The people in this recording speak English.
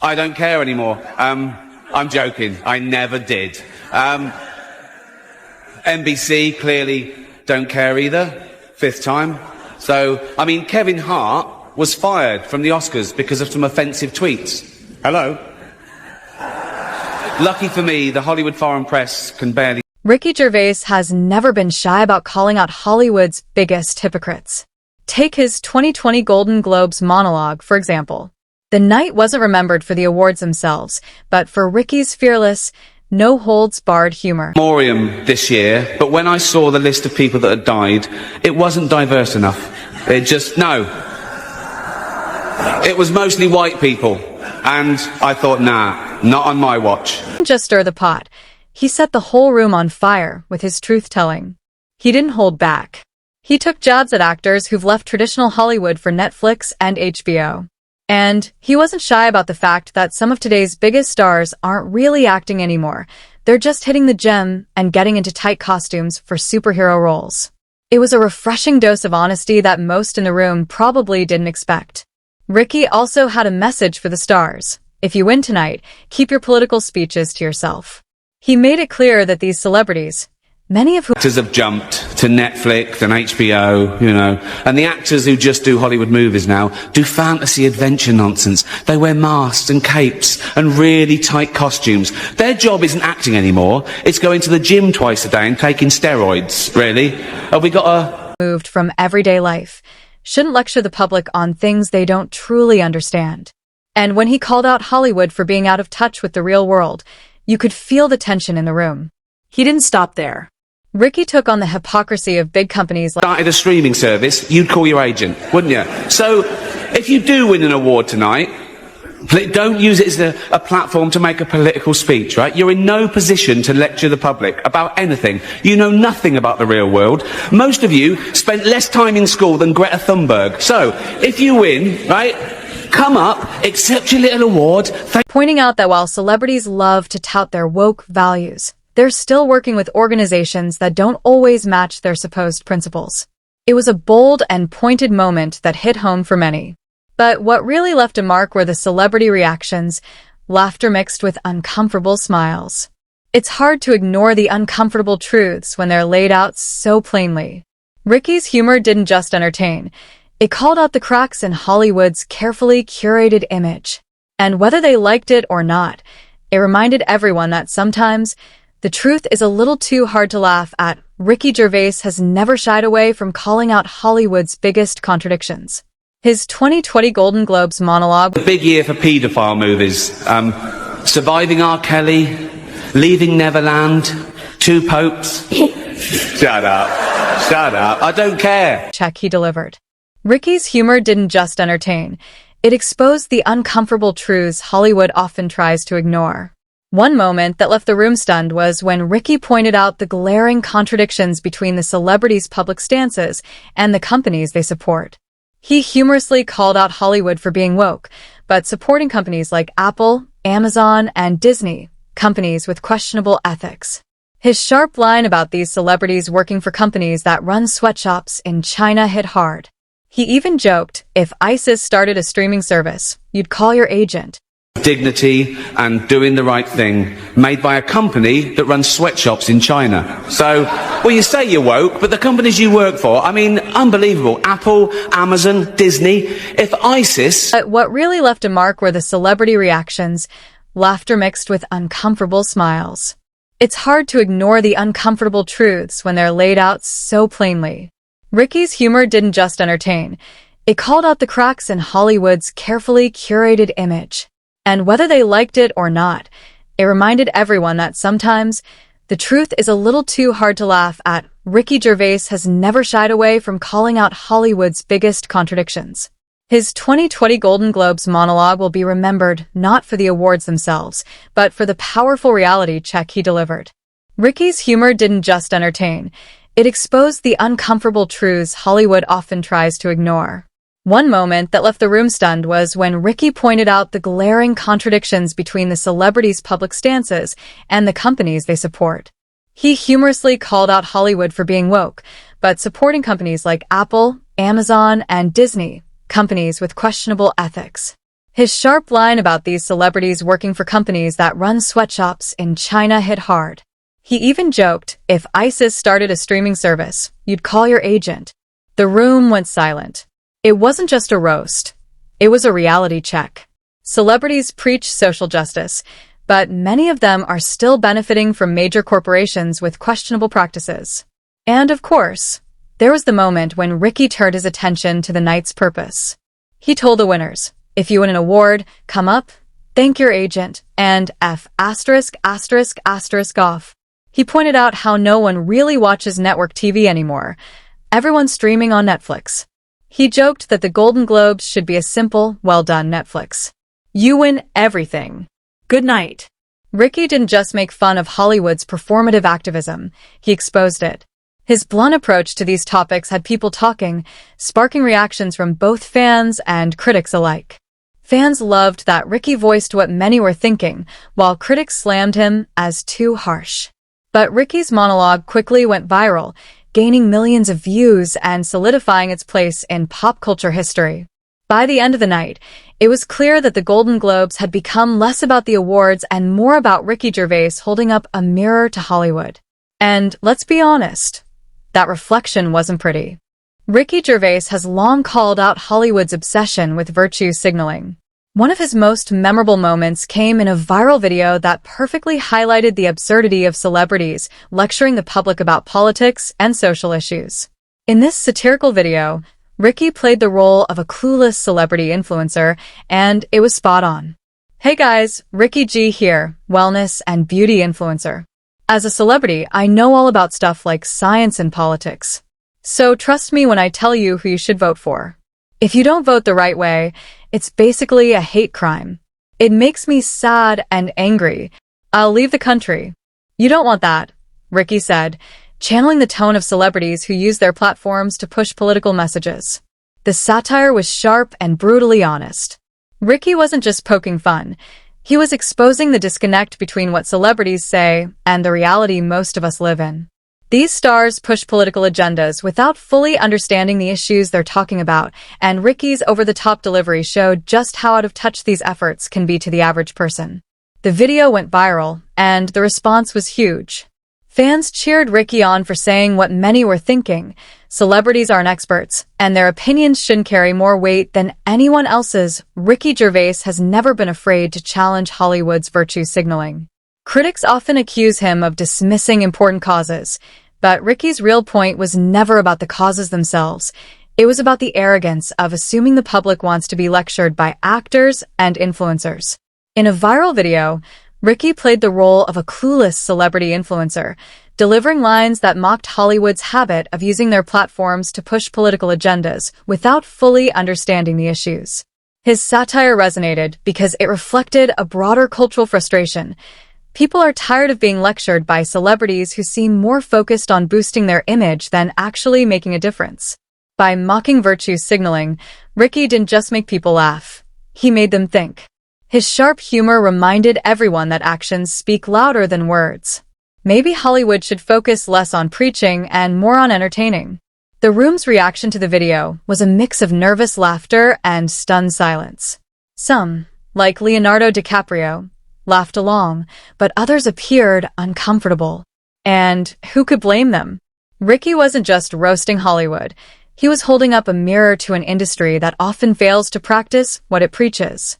I don't care anymore. I'm joking. I never did. NBC clearly don't care either. Fifth time. So, I mean, Kevin Hart was fired from the Oscars because of some offensive tweets. Hello? Lucky for me, the Hollywood foreign press can barely... Ricky Gervais has never been shy about calling out Hollywood's biggest hypocrites. Take his 2020 Golden Globes monologue, for example. The night wasn't remembered for the awards themselves, but for Ricky's fearless, no-holds-barred humor. Memoriam this year, but when I saw the list of people that had died, it wasn't diverse enough. No. It was mostly white people, and I thought, nah, not on my watch. He didn't just stir the pot. He set the whole room on fire with his truth-telling. He didn't hold back. He took jabs at actors who've left traditional Hollywood for Netflix and HBO. And he wasn't shy about the fact that some of today's biggest stars aren't really acting anymore. They're just hitting the gym and getting into tight costumes for superhero roles. It was a refreshing dose of honesty that most in the room probably didn't expect. Ricky also had a message for the stars. If you win tonight, keep your political speeches to yourself. He made it clear that these celebrities, many of whom have jumped to Netflix and HBO, and the actors who just do Hollywood movies now do fantasy adventure nonsense. They wear masks and capes and really tight costumes. Their job isn't acting anymore. It's going to the gym twice a day and taking steroids, really. Have we got moved from everyday life, shouldn't lecture the public on things they don't truly understand. And when he called out Hollywood for being out of touch with the real world, you could feel the tension in the room. He didn't stop there. Ricky took on the hypocrisy of big companies like... Started a streaming service, you'd call your agent, wouldn't you? So, if you do win an award tonight, don't use it as a platform to make a political speech, right? You're in no position to lecture the public about anything. You know nothing about the real world. Most of you spent less time in school than Greta Thunberg. So, if you win, right, come up, accept your little award... Pointing out that while celebrities love to tout their woke values, they're still working with organizations that don't always match their supposed principles. It was a bold and pointed moment that hit home for many. But what really left a mark were the celebrity reactions, laughter mixed with uncomfortable smiles. It's hard to ignore the uncomfortable truths when they're laid out so plainly. Ricky's humor didn't just entertain. It called out the cracks in Hollywood's carefully curated image. And whether they liked it or not, it reminded everyone that sometimes the truth is a little too hard to laugh at. Ricky Gervais has never shied away from calling out Hollywood's biggest contradictions. His 2020 Golden Globes monologue... A big year for paedophile movies. Surviving R. Kelly, Leaving Neverland, Two Popes. Shut up. Shut up. I don't care. Check he delivered. Ricky's humor didn't just entertain. It exposed the uncomfortable truths Hollywood often tries to ignore. One moment that left the room stunned was when Ricky pointed out the glaring contradictions between the celebrities' public stances and the companies they support. He humorously called out Hollywood for being woke, but supporting companies like Apple, Amazon, and Disney, companies with questionable ethics. His sharp line about these celebrities working for companies that run sweatshops in China hit hard. He even joked, if ISIS started a streaming service, you'd call your agent. Dignity and doing the right thing, made by a company that runs sweatshops in China. So, well, you say you're woke, but the companies you work for, I mean, unbelievable. Apple, Amazon, Disney. If ISIS... But what really left a mark were the celebrity reactions, laughter mixed with uncomfortable smiles. It's hard to ignore the uncomfortable truths when they're laid out so plainly. Ricky's humor didn't just entertain. It called out the cracks in Hollywood's carefully curated image. And whether they liked it or not, it reminded everyone that sometimes the truth is a little too hard to laugh at. Ricky Gervais has never shied away from calling out Hollywood's biggest contradictions. His 2020 Golden Globes monologue will be remembered not for the awards themselves, but for the powerful reality check he delivered. Ricky's humor didn't just entertain. It exposed the uncomfortable truths Hollywood often tries to ignore. One moment that left the room stunned was when Ricky pointed out the glaring contradictions between the celebrities' public stances and the companies they support. He humorously called out Hollywood for being woke, but supporting companies like Apple, Amazon, and Disney, companies with questionable ethics. His sharp line about these celebrities working for companies that run sweatshops in China hit hard. He even joked, if ISIS started a streaming service, you'd call your agent. The room went silent. It wasn't just a roast. It was a reality check. Celebrities preach social justice, but many of them are still benefiting from major corporations with questionable practices. And of course, there was the moment when Ricky turned his attention to the night's purpose. He told the winners, if you win an award, come up, thank your agent, and F*** off. He pointed out how no one really watches network TV anymore. Everyone's streaming on Netflix. He joked that the Golden Globes should be a simple, well-done Netflix. You win everything. Good night. Ricky didn't just make fun of Hollywood's performative activism, he exposed it. His blunt approach to these topics had people talking, sparking reactions from both fans and critics alike. Fans loved that Ricky voiced what many were thinking, while critics slammed him as too harsh. But Ricky's monologue quickly went viral, gaining millions of views and solidifying its place in pop culture history. By the end of the night, it was clear that the Golden Globes had become less about the awards and more about Ricky Gervais holding up a mirror to Hollywood. And let's be honest, that reflection wasn't pretty. Ricky Gervais has long called out Hollywood's obsession with virtue signaling. One of his most memorable moments came in a viral video that perfectly highlighted the absurdity of celebrities lecturing the public about politics and social issues. In this satirical video, Ricky played the role of a clueless celebrity influencer, and it was spot on. Hey guys, Ricky G here, wellness and beauty influencer. As a celebrity, I know all about stuff like science and politics. So trust me when I tell you who you should vote for. If you don't vote the right way, it's basically a hate crime. It makes me sad and angry. I'll leave the country. You don't want that, Ricky said, channeling the tone of celebrities who use their platforms to push political messages. The satire was sharp and brutally honest. Ricky wasn't just poking fun. He was exposing the disconnect between what celebrities say and the reality most of us live in. These stars push political agendas without fully understanding the issues they're talking about, and Ricky's over-the-top delivery showed just how out of touch these efforts can be to the average person. The video went viral, and the response was huge. Fans cheered Ricky on for saying what many were thinking. Celebrities aren't experts, and their opinions shouldn't carry more weight than anyone else's. Ricky Gervais has never been afraid to challenge Hollywood's virtue signaling. Critics often accuse him of dismissing important causes, but Ricky's real point was never about the causes themselves. It was about the arrogance of assuming the public wants to be lectured by actors and influencers. In a viral video, Ricky played the role of a clueless celebrity influencer, delivering lines that mocked Hollywood's habit of using their platforms to push political agendas without fully understanding the issues. His satire resonated because it reflected a broader cultural frustration. People are tired of being lectured by celebrities who seem more focused on boosting their image than actually making a difference. By mocking virtue signaling, Ricky didn't just make people laugh. He made them think. His sharp humor reminded everyone that actions speak louder than words. Maybe Hollywood should focus less on preaching and more on entertaining. The room's reaction to the video was a mix of nervous laughter and stunned silence. Some, like Leonardo DiCaprio, laughed along, but others appeared uncomfortable. And who could blame them? Ricky wasn't just roasting Hollywood. He was holding up a mirror to an industry that often fails to practice what it preaches.